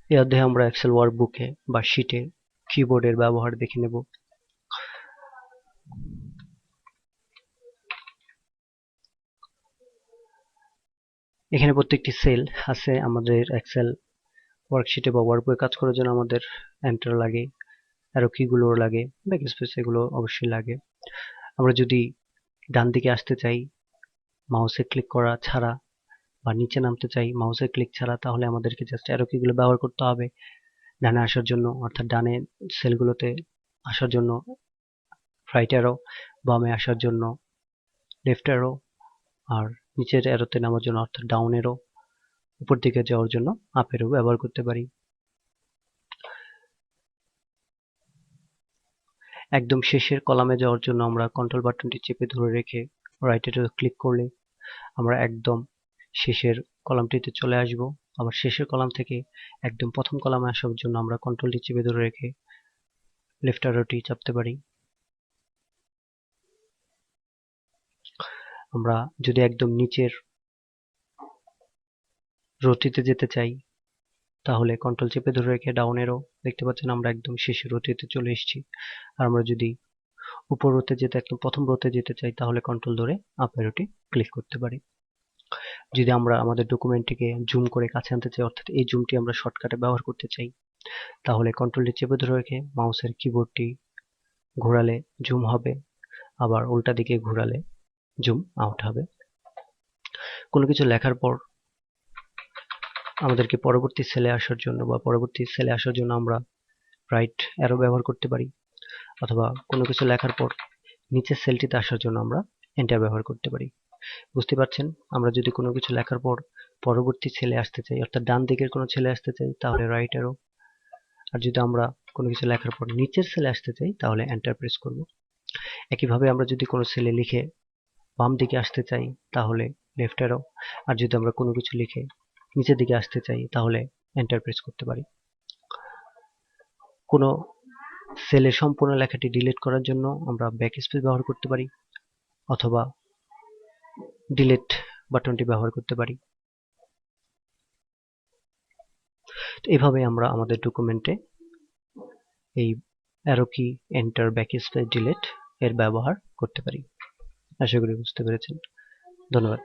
এই অধ্যায়ে আমরা এক্সেল ওয়ার্কবুকে বা শিটে কিবোর্ডের ব্যবহার দেখে নেব। এখানে প্রত্যেকটি সেল আছে। আমাদের এক্সেল ওয়ার্কশিটে বা ওয়ার্কবুকে কাজ করার জন্য আমাদের এন্টার লাগে, অ্যারো কিগুলো লাগে, ব্যাকস্পেস এগুলো অবশ্যই লাগে। আমরা যদি ডান দিকে আসতে চাই মাউসে ক্লিক করা ছাড়া, বা নিচে নামতে চাই মাউসে ক্লিক ছাড়া, তাহলে আমাদেরকে জাস্ট অ্যারো কিগুলো ব্যবহার করতে হবে। ডানে আসার জন্য অর্থাৎ ডানে সেলগুলোতে আসার জন্য রাইট অ্যারো, বামে আসার জন্য লেফট অ্যারো, আর নিচের অ্যারোতে নামার জন্য অর্থাৎ ডাউন অ্যারো, উপর দিকে যাওয়ার জন্য আপ অ্যারো ব্যবহার করতে পারি। একদম শেষের কলামে যাওয়ার জন্য আমরা কন্ট্রোল বাটনটি চেপে ধরে রেখে রাইট অ্যারো ক্লিক করলে আমরা একদম শেষের কলামটিতে চলে আসব। আবার শেষের কলাম থেকে একদম প্রথম কলামে আসার জন্য আমরা কন্ট্রোলটি চেপে ধরে রেখে লেফট অ্যারোটি চাপতে পারি। আমরা যদি একদম নিচের রোটিতে যেতে চাই তাহলে কন্ট্রোল চেপে ধরে রেখে ডাউন অ্যারো, দেখতে পাচ্ছেন আমরা একদম শেষের রোটিতে চলে এসেছি। আর আমরা যদি উপর রোতে যেতে একদম প্রথম রোতে যেতে চাই তাহলে কন্ট্রোল ধরে আপ অ্যারোটি ক্লিক করতে পারি। যদি আমরা আমাদের ডকুমেন্টটিকে জুম করে কাছে আনতে চাই, অর্থাৎ এই জুমটি আমরা শর্টকাটে ব্যবহার করতে চাই, তাহলে কন্ট্রোলটি চেপে ধরে রেখে মাউসের কিবোর্ডটি ঘোরালে জুম হবে, আবার উল্টা দিকে ঘোরালে জুম আউট হবে। কোনো কিছু লেখার পর আমাদেরকে পরবর্তী সেলে আসার জন্য বা পরবর্তী সেলে আসার জন্য আমরা রাইট অ্যারো ব্যবহার করতে পারি, অথবা কোনো কিছু লেখার পর নিচের সেলটিতে আসার জন্য আমরা এন্টার ব্যবহার করতে পারি। বুঝতে পারছেন, আমরা যদি কোনো কিছু লেখার পর পরবর্তী সেলে আসতে চাই অর্থাৎ ডান দিকের কোনো সেলে আসতে চাই তাহলে রাইট অ্যারো, আর যদি আমরা কোনো কিছু লেখার পর নিচের সেলে আসতে চাই তাহলে এন্টার প্রেস করব। একইভাবে আমরা যদি কোনো সেলে লিখে বাম দিকে আসতে চাই তাহলে লেফট অ্যারো, আর যদি আমরা কোনো কিছু লিখে নিচের দিকে আসতে চাই তাহলে এন্টার প্রেস করতে পারি। কোনো সেলের সম্পূর্ণ লেখাটি ডিলিট করার জন্য আমরা ব্যাকস্পেস ব্যবহার করতে পারি, অথবা ডিলিট বাটনটি ব্যবহার করতে পারি। তো এভাবে আমরা আমাদের ডকুমেন্টে এই অ্যারো কি, এন্টার, ব্যাকস্পেস, ডিলিট এর ব্যবহার করতে পারি। আশা করি বুঝতে পেরেছেন। ধন্যবাদ।